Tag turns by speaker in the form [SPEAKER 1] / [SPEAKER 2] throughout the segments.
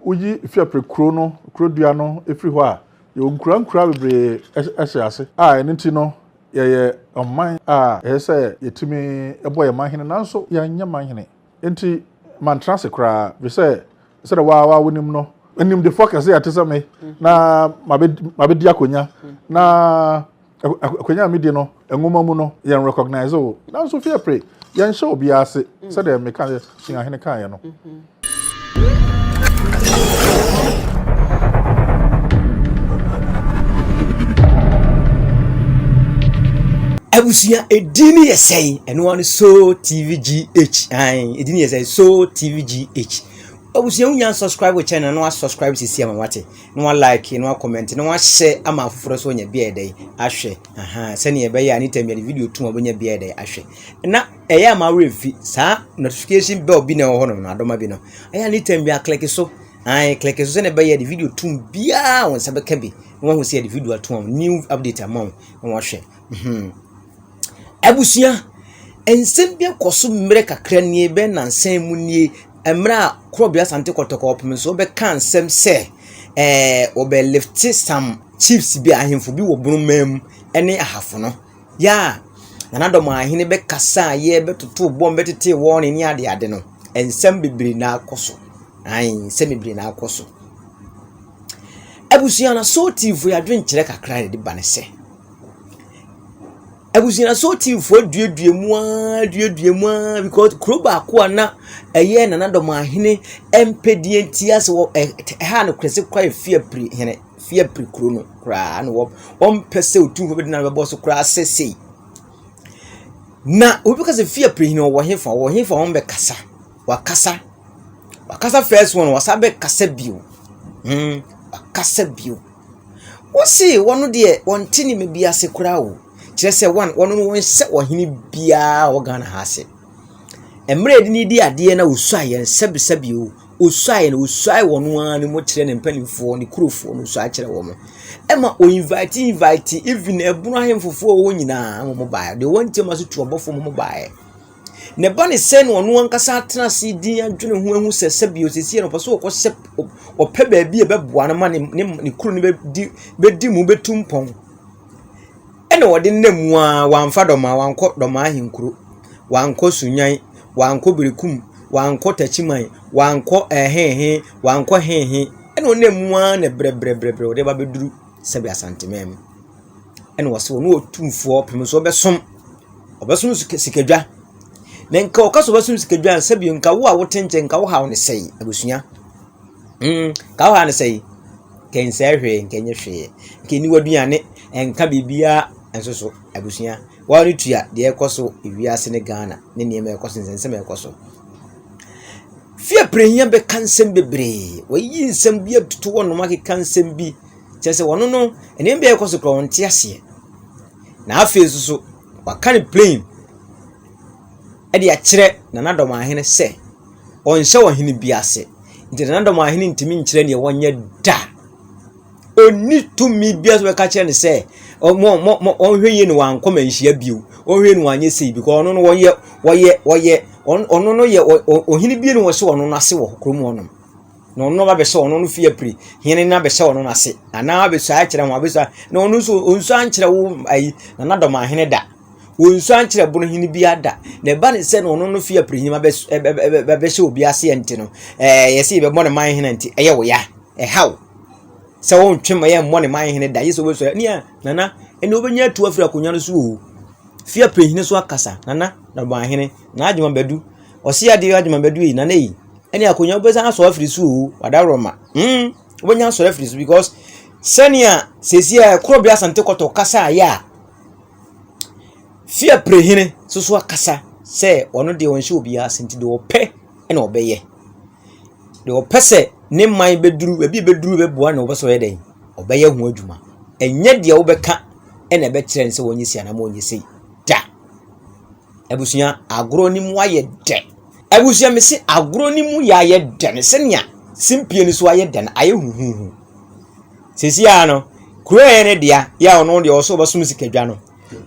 [SPEAKER 1] uyi fiapre kro no kro dua no efiri ho a yo nkura bebre ehye ase enti no ye oman ehse yetimi ebo ye manhene nanso ya nya manhene enti man transe kra we say da wa wonim no enim the focus ya tese me na mabedi akonya na akonya me di no enwoma mu no ye recognize o nanso fiapre ye nhyɛ obi ase say da me kan sin ahene kan ye no
[SPEAKER 2] Abusia edini yesay eno one so TVGH edini yesay so TVGH abusia unya subscribe with channel no subscribe sisi ama wate no like no comment no share ama foforo so nya bia dey ahwe se ne be ya anytime ya video tuma bonya bia dey ahwe na eya ama refi sa notification bell bi na ho no adoma bi no eya anytime bia click so click so se ne be ya the video tum bia won se be ka bi no hu se the video atum new update amount no hwe abusia ensem bia koso mmere kakra nie be nansan mu nie emra krobia sante kotoko opem so be kan sem se obe lift some chiefs bi ahemfo bi wo bunu mam ene ahafo no ya nanadom ahene be kasa ye be toto bombe tete wo ne ni ade no ensem bibiri na akoso ensem bibiri na akoso abusia na so tivo ya dwenkyere kakra ne de ba ne se abusina so tifo duedue mu because kroba akwa na eye nanadom ahene empedie ntiase wo ha no krese kwa fiapri hene fiapri kro no kra no wo pese otumfo bedina be boss kra sesei na obi kase fiapri hene wo hefa wo be kasa wakasa first one wasabe kasa bio wakasa bio wo si wono de wontini me biase kra wo Chese one no se ohini bia wo Ghana ha se emre de ni di ade na osuaye nsebesabi osuaye na osuaye wono an mo kire ne mpanimfo ne kurofo no osuaye kire wo mo ema o invite even ebunu ahemfofo wo nyina mo baa de wonte maso tuobofo mo baa ne ba ne se no ono ankasa atena se din adwene ho ahu sesabi osisi no paso ko se ope ba bi e beboa no ma ne kuro ne bedi mu betumpon ene wode nnemu a wanfa doma wanko doma ahinkuro wanko sunyan wanko berekum wanko tachiman wanko wanko hehe ene onnemu a na brebre wode ba beduru sabi asantemem ene wose wonu otumfo pem so obesom sikadwa na nka okaso obesom sikadwa sabi nka wo a wotenche nka wo hawo ne sei agusunya ka wo ha ne sei kense hwe nkenye hwe nkeni waduane enka bibia enso abusia wa ritua de ekoso ewiase ne Ghana ne niema ekoso nsensem ekoso fie prehia be kansem bebre wayi nsem bia tutu wono make kansem bi chese wono no ene be ekoso kro wonte ase na afi so wakane plane ade a kire nanadom ahene se onhye wohene biase nti nanadom ahene ntimi nkire ne wonye da oni tumi biase be ka kire ne se onhweye ni wanko manhia bio onhwe ni wanye sei because ono no woye ono no ye ohini bi ni wo se ono no ase wo kromu ono no ono ba be se ono no fiapri hene na be se ono no ase ana be so a kire ho be so na ono so onso ankire wo ai na nadom ahene da onso ankire bono hini bi ada na ba ne se no ono no fiapri hima be se obi ase ente no yesi be mo ne man hene ente eye wo ya how se won twema ye mo ne man hene da yeso we so nia nana ene obenya tu afira konya no so fia prehine so akasa nana na ba hene na adwuma badu osi ade adwuma badu yi nana yi ene akonya obeza so afiri so wadaroma obenya so afiri so because senia sesia krobia sante koto kasa ya fia prehine so akasa se ono de wonhye obi asenti de ope ene obeye de opese ne man beduru ebi beduru beboa na obeso ye den obeye hu adwuma enye de obeka ene be kire nse wonyi na mo nyisi da abusuya agronimu aye de abusuya mesi agronimu ya ye de ne senia simpie ni so aye de na aye huhuhu sesi ya no kure ne dia ya ono de oso basum sikadwa no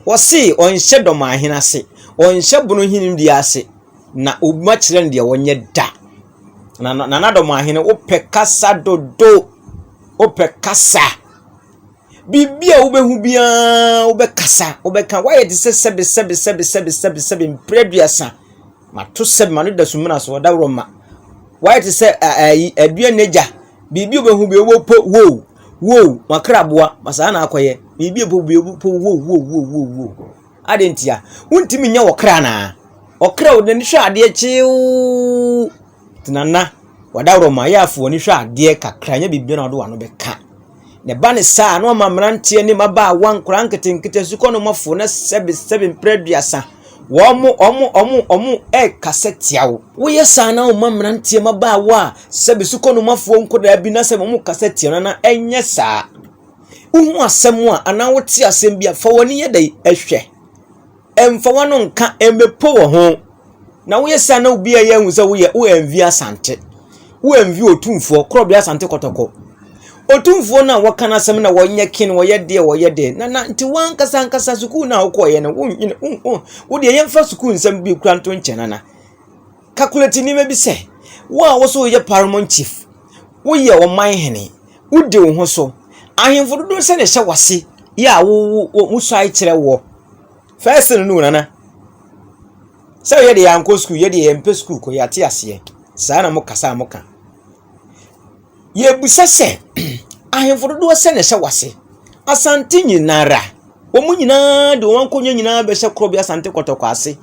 [SPEAKER 2] wosi onhye doma ahena se onhye bono hinim dia ase na obuma kire ne de wonye da na do mahene ope kasa dodo ope kasa bibia wobehu bia wobekasa wobeka why it say sebe preduasa mato sebe manu da sumina so da wroma why it say adua neja bibia wobehu bia wo wo makraboa masa na akoye bibia po wo adentia wontimi nya wokra na okra wo ni hwa ade chiu tinana wadawroma yafo ni hwa ade kakra nya bibia na do wano beka ne bane sa no mamrantie ni maba wan kranketenkete suko no mafo na sebe preduasa omu kasetiawo wo yesa na o mamrantie maba wa sebe suko no mafo nkoda bi na sebe omu kasetia na enye sa uhu asem a ana wo ti asem bia fa woni ye dai ehwe emfa wano nka embepo wo ho na wo yesa na obi aye hu se wo envi asante wo envi otumfo krobia asante kotoko otumfo na wakana asem na wonye kin woye de na nti wankasa suku na okoye na wo de yemfa suku nsem bi kura nto nche na calculate ni mebi se wo so ye paramount chief wo ye o man hene wo de wo ho so ahemfo do se ne hye wase ya wo musai kire wo first no na se ye de yanko school ye de yempe school ko ya te ase sa na mo kasa mo ka ye busa se ahemfo do se ne hye wase asante nyinara omu nyina de won konyo nyina be hye krobia asante kotoko ase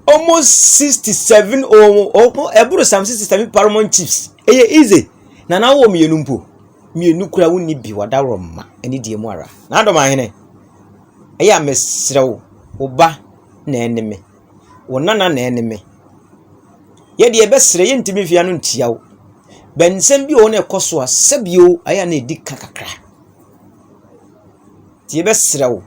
[SPEAKER 2] almost 67 or eburu 67 paramount chiefs easy na wo mienu mpo mienu kura woni bi wadawroma ani die mu ara na do mahene eya mesrew oba na eneme wonana na eneme ye de ebesre ye ntimi fia no ntiawo bensem bi o na ekoso a sebio aya na edi kakakra ti ebesrew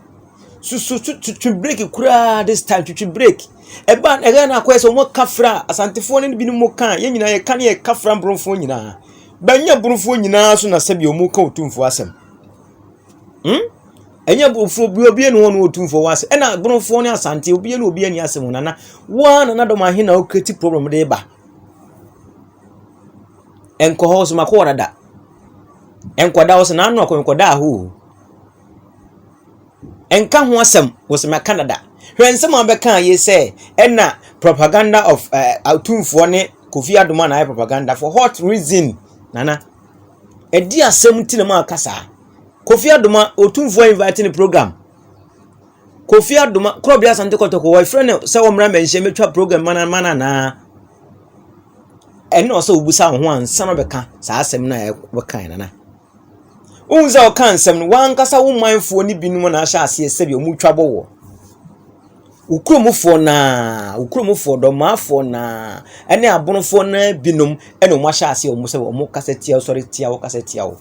[SPEAKER 2] to break kura this time to break eba ega na akweso mo kafra asantefo ne bi no mo kan ye nyina ye kan ye kafra bronfo nyina banya bronfo nyina so na sebio mo kan otumfo asem enya bronfo bi obi ne wono otumfo wase ena bronfo ne asante obi ne obi ani asem nana wa na do ma hina o kreti problem de ba enko ho so makọ rada enko da wo na anu akọ da ho enka ho asem wo se ma Canada hwensem abeka ye say ena propaganda of autumfo ne Kofi Adoma na propaganda for what reason nana edi asem ti na ma kasa Kofi Adoma otumfo invite ni program Kofi Adoma krobia sante kotoko wa friend say wo mra menhye metwa program mana na eno so obusa ho ansa no beka sa asem na beka nana unza o kan asem wan kasa wo manfo ni binum na ahya ase sebi o mu twabo wo ukromufo do mafo na ene abonofo na binum ene o mahya ase o mu se o mu kaseti o sorry tia o kaseti o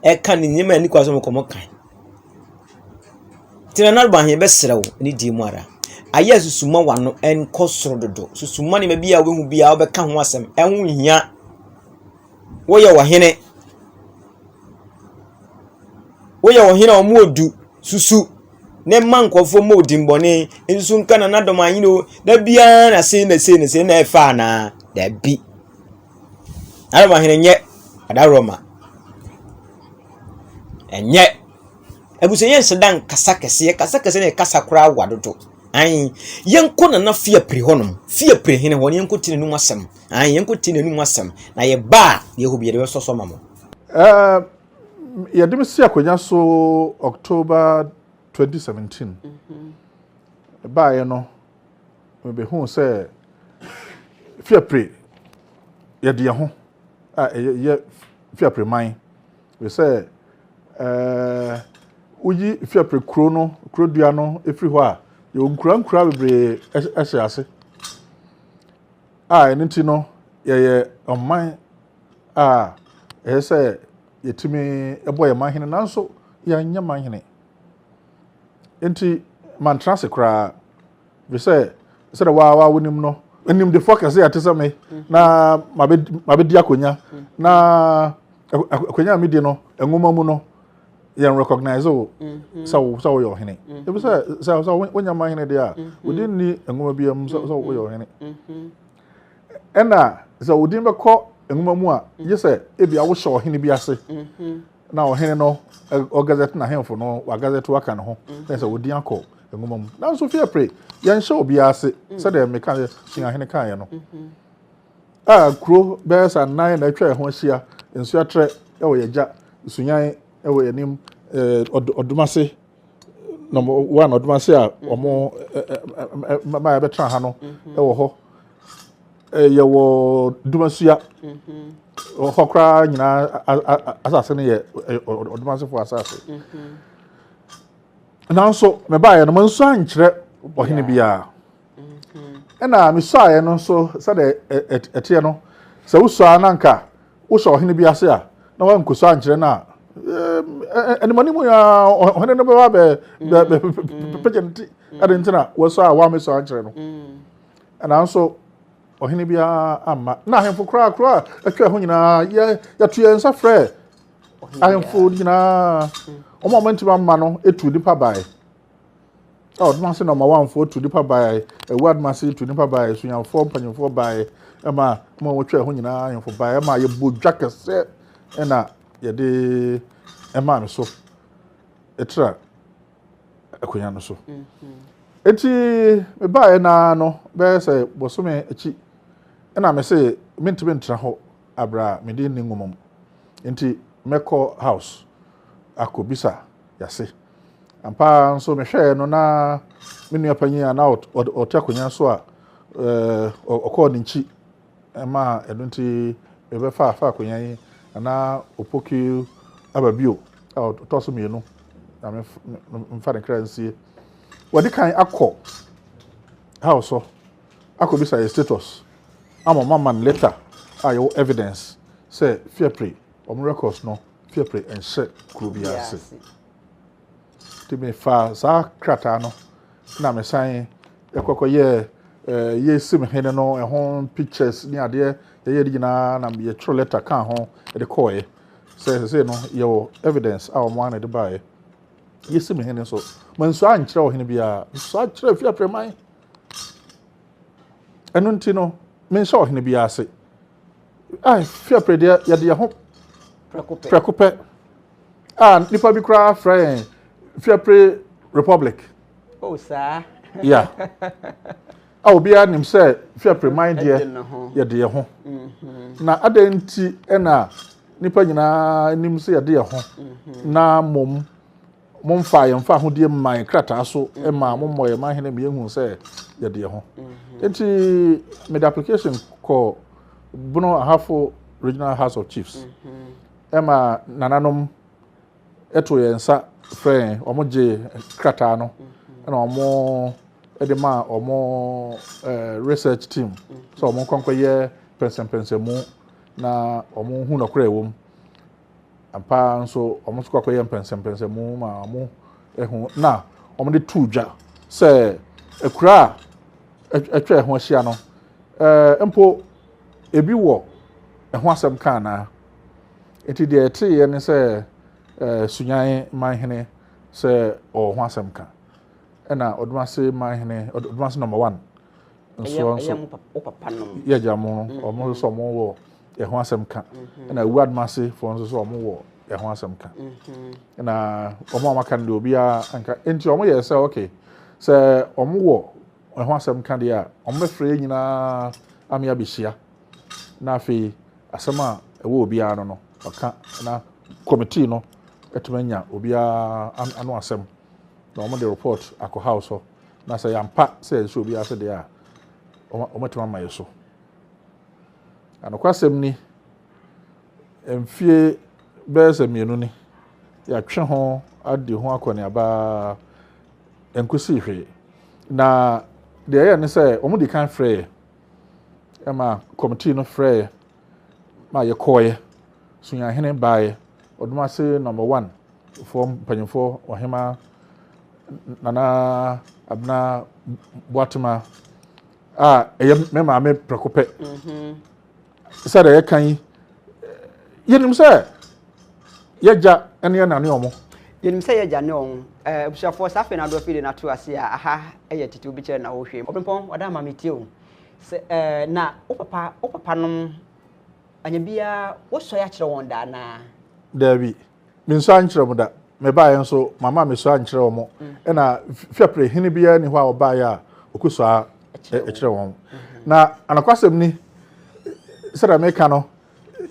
[SPEAKER 2] e kan ni nyema ni kwaso mo komo kan tina na ba he be serew ni di mu ara aya susuma wano en kosoro dodo susuma ni ma bia we hu bia o be ka ho asem en hu hia wo ye wo hene o mu odu susu ne mankofo mo dimbone ensu nka na nadom anyino da bia na se na efa na da bi arama hene nye adaroma enye ebusenye sedan kasa kese ne kasa kura wadodo an yenko na fia pri honom fia pri hene won yenko tine nu asem an yenko tine nu asem na ye ba ye hu bi de soso mamo
[SPEAKER 1] ya dimisi akonya so October 2017 ba ye no be hu se fia pri ye de ho ye fia pri man we say uji fia pri kro dua no efri ho a ye onkura bebre ehye ase enti no ye oman say yetimi eboye mahene nanso ya nya mahene enti mantrase kra we say da wa wonim no enim de focus ya tese me na mabedi akonya na akonya me di no enwoma mu no ya recognize o so yo hene e be say so wonya mahene de a wodi ni enwoma bia so yo hene ena sɛ wodin bɛkɔ nwoma mu a ye sɛ ebi a wo hyɛ ɔhene bi ase na ɔhene no ɔgazette na hemfo no wa gazette waka ne ho na sɛ wodin akɔ nwoma mu na nso fie pre yɛn hyɛ obi ase sɛ de me kan sua hene kan yɛ no a kuro bɛyɛ sa nan na atwa ho ahyia nsu atrɛ ɛwɔ yɛgya sunyan ɛwɔ yɛnim ɔdomase number 1 ɔdomase a ɔmo ma ya bɛtra ha no ɛwɔ hɔ yɛwɔ dumasua hɔ kora nyinaa asase no yɛ ɔdomasefo asase nanso mebaeɛ no manso ankyerɛ ɔhene biara ɛna mesɔeɛ no nso sɛde ɛteɛ no sɛ wosɔa na nka wohyɛ ɔhene bi ase a na wankɔsɔ ankyerɛ no a animani mu ya ɔhene no bɛwa pɛgya no ti ade nti na wɔsɔ a woamesɔ ankyerɛ no ɛna nso ɔhene biara amma na ahemfo koraa atwa ho nyinaa yɛto yɛn nsa frɛ ahemfo nyinaa ɔmo a ɔmantimi amma no ɛtu nipa bae ɔdomase na ɔmawanfo tu nipa bae ɛwadmase tu nipa bae sunyamfoɔ mpanyimfoɔ bae ɛma ɔmo wɔtwa ho nyinaa ahemfo bae ɛma yɛbɔ dwa kɛsɛ ɛna yɛde ɛma me so ɛtra akonya no so eti mebaeɛ na no bɛyɛ sɛ bɔsome akyi ɛna me sɛ mentimi ntra hɔ abra mede ne ngomam enti mɛkɔ house akɔbisa yase ampa nso mehwɛ no na me nua panyin a na ɔte akonya so a ɔkɔ ne nchi ɛma ɛno nti mebɛfa akonya yi ana opoki ababio a ɔtɔso mienu na mfa ne kra nsie wɔde kan akɔ house so akɔbisa yɛ status ama man letter a yɛwɔ evidence sɛ fiapre ɔmo records no fiapre ɛnhyɛ kuro bi ase timi fa saa krataa no na me san ɛkɔkɔ yɛ sim hene no ɛho pictures ni adeɛ yɛyɛ de nyinaa na yɛtwerɛ letter kan ho de kɔɔɛ sɛ no yɛwɔ evidence a ɔmo ana de baeɛ yɛsim hene so manso ankyerɛ ɔhene biara so akyerɛ fiapre man ɛno nti no menhyɛ ɔhene biara ase ai fiapre deɛ yɛde yɛ ho prɛkopɛ a nipa bi koraa frɛ fiapre republic
[SPEAKER 3] saa
[SPEAKER 1] yeah a obiara nim sɛ fiapre man deɛ yɛde yɛ ho na adan nti ɛna nipa nyinaa nim sɛ yɛde yɛ ho na momfa yɛmfa ahodie man krataa so ɛma mommɔ yɛ man hene mehu sɛ yɛde yɛ ho enti mede application kɔ Bono Ahafo Regional House of Chiefs ɛma nananom ɛto yɛn nsa frɛ ɔmo gye krataa no ɛna ɔmo ɛde ma ɔmo research team so ɔmo nkɔnkɔyɛ pɛnsɛmpɛnsɛmu na ɔmo hu nɔkorɛ ɛwɔ mu ampa nso ɔmo nso kɔkɔyɛ mpɛnsɛmpɛnsɛmu ma ɔmo ɛho na ɔmo de tu dwa sɛ ekura atwa ɛho ahyia no mpo ebi wɔ ɛho asɛm kan na enti deɛ ɛte yɛ ne sɛ sunyan manhene sɛ ɔho asɛm kan ɛna ɔdomase manhene ɔdomase number 1 nso yɛ gyamo ɔmo nso ɔmo wɔ ɛho asɛm kan ɛna wadmase fo nso ɔmo wɔ ɛho asɛm kan ɛna ɔmo amaka no obi a anka enti ɔmo yɛ sɛ okay sɛ ɔmo wɔ ɛho asɛm kan deɛ a ɔmo bɛfrɛ nyinaa amia bɛhyia na afei asɛm a ɛwɔ obiara no ɔka na committee no ɛtuma nya obiara ano asɛm na ɔmo de report akɔ house hɔ na sɛ yampa sɛ ɛsɛ obiara sɛ deɛ a ɔmo tuma ma yɛ so anokwasɛm ni mfie bɛyɛ sɛ mmienu ni yɛatwe ho adi ho akɔneaba nkosi hwee na deɛ ɛyɛ ne sɛ ɔmo di kan frɛ ɛma committee no frɛ ma yɛkɔɔyɛ sunyahene baeɛ ɔdomase number 1 for mpanyimfoɔ ɔhema nana abna boatema a ɛyɛ me maame prɛkopɛ sɛ deɛ yɛka yi yɛnim sɛ yɛgya ɛne yɛnane ɔmo
[SPEAKER 3] yɛnim sɛ yɛgya ne ɔmo abusuafoɔ saa afei na adɔ fide no ato ase a aha ɛyɛ tete obi kyerɛ na wɔhwɛ ɔbɛmpɔn wɔda ama metie o se na o papa nom anya bia wo so ya kire won da na
[SPEAKER 1] Dabi minso ankyerɛ mu da me ba yɛn so mama me so ankyerɛ wo mo na fiapre hini bia ni ho a oba ya okuso a kyerɛ wɔn na anakwasɛm ni sɛda me ka no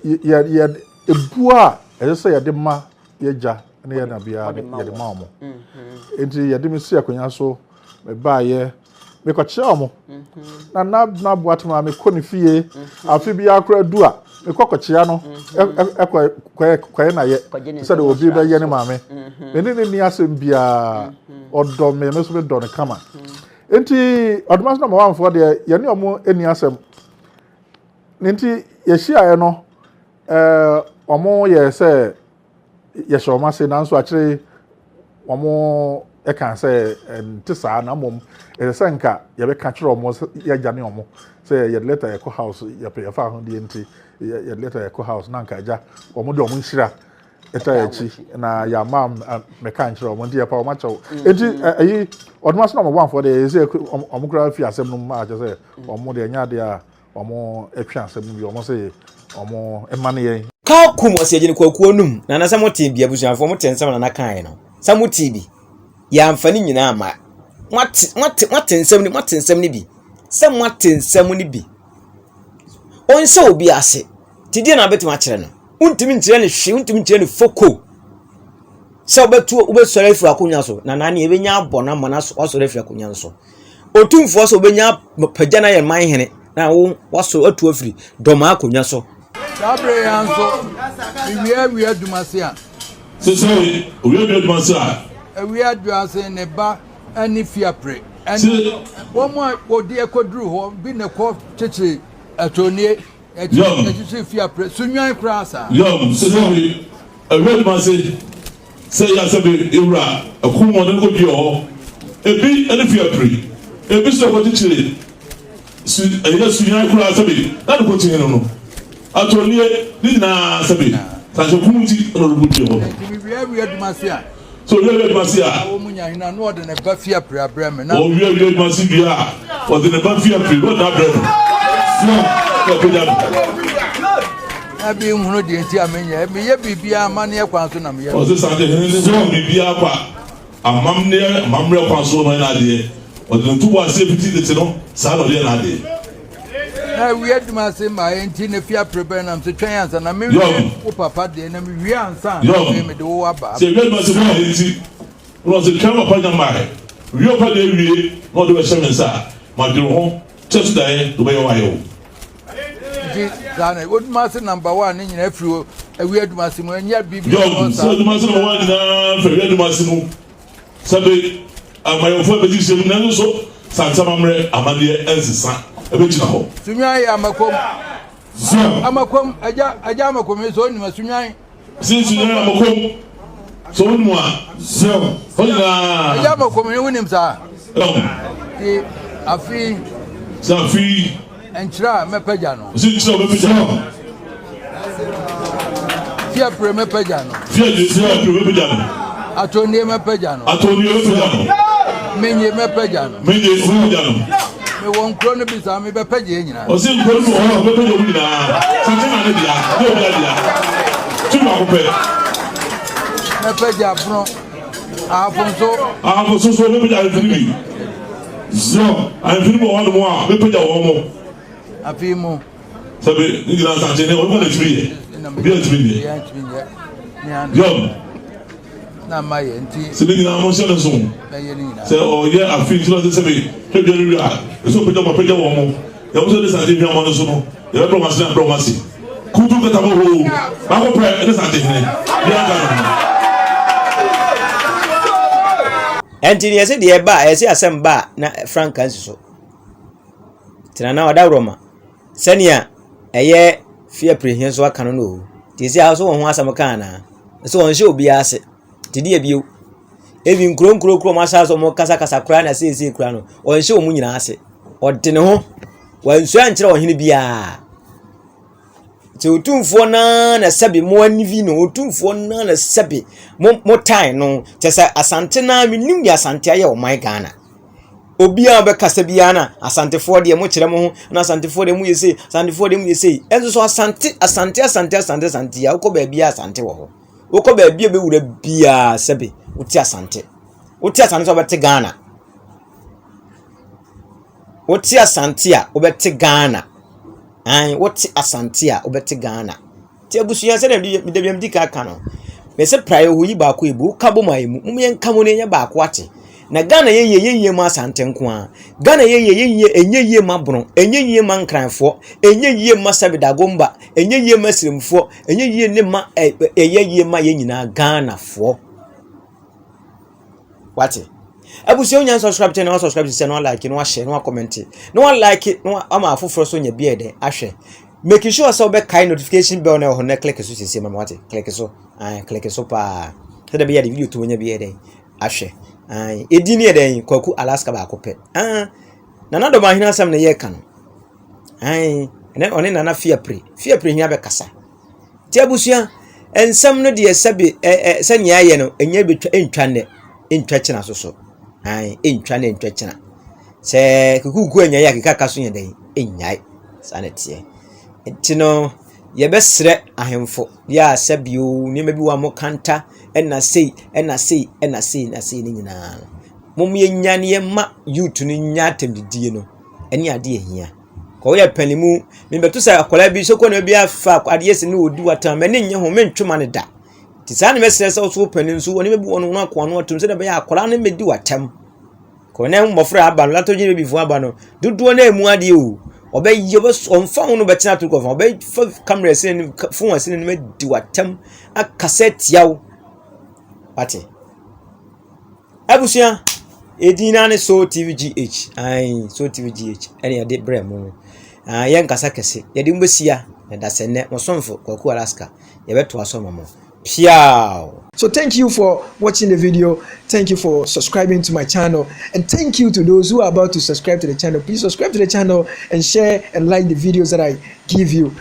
[SPEAKER 1] ye ebua ɛsɛ yɛde ma yɛgya ne yɛ na bia yɛde ma wo enti yɛde me si akonya so me ba yɛ me kɔkyerɛ wo na boatema me kɔ ne fie afi bia akora du a me kɔkɔkyea no ekɔ na yɛ sɛ de obi bɛ yɛ ne maame me ne ni asɛm bia ɔdɔ me so be dɔ ne kama enti ɔdoma so na mawamfo de yɛ ne ɔmo ani asɛm nti yɛhyia yɛ no ɔmo yɛ sɛ yɛhyɛ ɔmo ase nanso akyere ɔmo ɛka sɛ nte saa na mmom ɛsɛ sɛ nka yɛbɛka kyerɛ ɔmo yɛgya ne ɔmo sɛ yɛde letter yɛkɔ house yɛfa ho deɛ nti yɛde letter yɛkɔ house na nka agya ɔmo de ɔmo nhyira ɛta yɛkyi na yɛama mɛka nkyerɛ ɔmo nti yɛpa ɔmo akyɛw enti ɛyi ɔdoma so na ɔmo bɔnfoɔ deɛ yɛsɛ ɔmo kora fi asɛm no mu a kyerɛ sɛ ɔmo deɛ ɛnyɛ adeɛ a ɔmo atwa asɛm no bi ɔmo sɛ ɔmo ɛma ne yɛn
[SPEAKER 2] ka kum ɔsɛ gye ne kwakuo num na na sɛ mote bia busuafo mote nsɛm na na kan no sɛ mote bi yɛ amfani nyinaa ma mote nsɛm ni bi sɛ mote nsɛm ni bi ɔnsɛ obi ase ti die na betima kyerɛ no untimi nkyerɛ ne hwe untimi nkyerɛ ne foko sɛ wobɛsɔre afiri akonya so na nane ebenya abɔ na mana wasɔre afiri akonya so otumfo so obenya pagya na yɛ man hene na wo waso atu afiri dɔma akonya so
[SPEAKER 4] sabre yanso wiya dumase a
[SPEAKER 5] so wiya dumase a
[SPEAKER 4] wiya dumase ne ba ani fiapre ani wo mo odi ekoduru ho bi ne ko cheche atonie echi fiapre sunwan krasa
[SPEAKER 5] so wiya dumase say ya sabe ewra akumo ne ko bi ho ebi ani fiapre ebi so ko cheche eya sunwan krasa be na ko tin no atonie ni na sabe sanjo kumuti no rubu bi ho
[SPEAKER 4] wiya dumase a
[SPEAKER 5] so wiya dumase a
[SPEAKER 4] wo munya hina no de ne ba fiapre abrame na
[SPEAKER 5] o wiya dumase bia o de ne ba fiapre wo na abrame so ko ja
[SPEAKER 4] abi hunu de nti amenya me ye bibia ma ne kwan so na me ye
[SPEAKER 5] o se sanje hene so bibia kwa amamre kwan so no na de o de ntu wa se fiti de no sa no de na de
[SPEAKER 4] na wiya dumase ma enti ne fiapre be na se twen ansa na me wo papa de na me wiya ansa me de wo aba
[SPEAKER 5] se wiya dumase ma enti no se kan papa nya ma he wiya pa de wie no de be hye sa ma de ho test dai do be yo ayo
[SPEAKER 4] Zana, what master number 1 in your free a weird massimo and yet be
[SPEAKER 5] so the master one for red massimo. Sabe, my own position, and so Santa Mamre, Amadia, and son, a bit of hope.
[SPEAKER 4] Sunya, I'm a com, a jamacom is only my sunya.
[SPEAKER 5] Since you are a com, so one, so,
[SPEAKER 4] a jamacom, winning, sir. I feel
[SPEAKER 5] Safi.
[SPEAKER 4] And try me pejano.
[SPEAKER 5] Since me pejano.
[SPEAKER 4] Fia pre me pejano.
[SPEAKER 5] Fia pre me pejano.
[SPEAKER 4] Atoni me pejano.
[SPEAKER 5] Atoni me pejano.
[SPEAKER 4] Menye me pejano.
[SPEAKER 5] Menye me pejano.
[SPEAKER 4] Me won krono bi sa me be peje nyina.
[SPEAKER 5] O sin krono o be peje nyina. Since na ne dia, do dia. Tu ma ko pe.
[SPEAKER 4] Me peja fro.
[SPEAKER 5] Afonso so me peja firi. So, I feel more one more. Me peja wo mo.
[SPEAKER 4] Afimo
[SPEAKER 5] sabe ngira sanje ne o ko le tiri bi e tiri yo
[SPEAKER 4] na maye nti
[SPEAKER 5] se ngira mo se le so se o ye afi so se be ke bi ri a so pe mo pe wo mo ya mo se le sanje bi mo no so no ya pro masi kutu ka ta mo ho ba ko pre le sanje ne ya ga no
[SPEAKER 2] enti ne se de ba ese asem ba na Frankansi so tina na wada roma sania eye fie prehien so aka no ti si aso won ho asam kan na so won hye obi ase ti di ebio ebi nkro ma sa so mo kasa kura na se kura no won hye omu nyina ase ode ne ho wan so ankyere ohene bia ti otumfo na sabi mo anivi no otumfo na sabi mo time no te sa asante na minim ya asante aye o my Ghana obi a bɛkasa bia na asantefoɔ de mo kyerɛ mo ho na asantefoɔ de mo yɛsei asantefoɔ de mo yɛsei ɛnso so asante ya wokɔ baabi asante wɔ hɔ wokɔ baabi a bɛwura bia sɛbe wote asante so wobɛte Ghana wote asante a wobɛte Ghana wote asante a wobɛte Ghana ti abusua sɛ na medabia mdi ka no me se prayo ho yi baako ebu ka bɔ mai mu mu yɛnka mo ne nya baako ate na Ghana yeye ma asante nko a Ghana yeye enye ma bron enye ma nkranfo enye ma sabidagomba enye ma siremfo enye ne ma eyeye ma ye nyina Ghana fo wate abusia onya subscribe channel no subscribe channel no like no share no comment no like no ama afoforo so nya bia de ahwe making sure so be kai notification bell na ho na click so sisi ma wate click so pa so da bia de video to nya bia de ahwe edini eden Kwaku Alaska ba akopɛ nana do ma hina sam na ye ka no ene one nana fiapre hia be kasa ti abusua ensam no de sɛbe sɛ nya ye no enya betwa entwa kyena so entwa kyena sɛ kuku enya ya keka so nya den enyai sanetie entino ye besre ahemfo ya sabio ni mabi wa mo kanta na sei ni nyina mom ye nyane ye ma youth ni nya temdidie no eni ade ehia ko ye panimu me beto sa akola bi so ko na bi afa ade yesi ni odi watam me nye ho mentwuma ne da ti sa ne mesere se so panin so woni mebi wono akwa no atum se da be akola ne medi watam ko ne mbofra aba no lato gye bi fu aba no duduo na emu ade o obey onfa ho no betina to ko fa obey camera sin phone asin ni medi watam akaset yawo Pati abusia edina ne so TVGH so TVGH ene ade brem yen kasa kese yede mbesia na dasene mosomfo Kwaku Alaska ye beto aso Piao.
[SPEAKER 6] So thank you for watching the video. Thank you for subscribing to my channel. And thank you to those who are about to subscribe to the channel. Please subscribe to the channel and share and like the videos that I give you.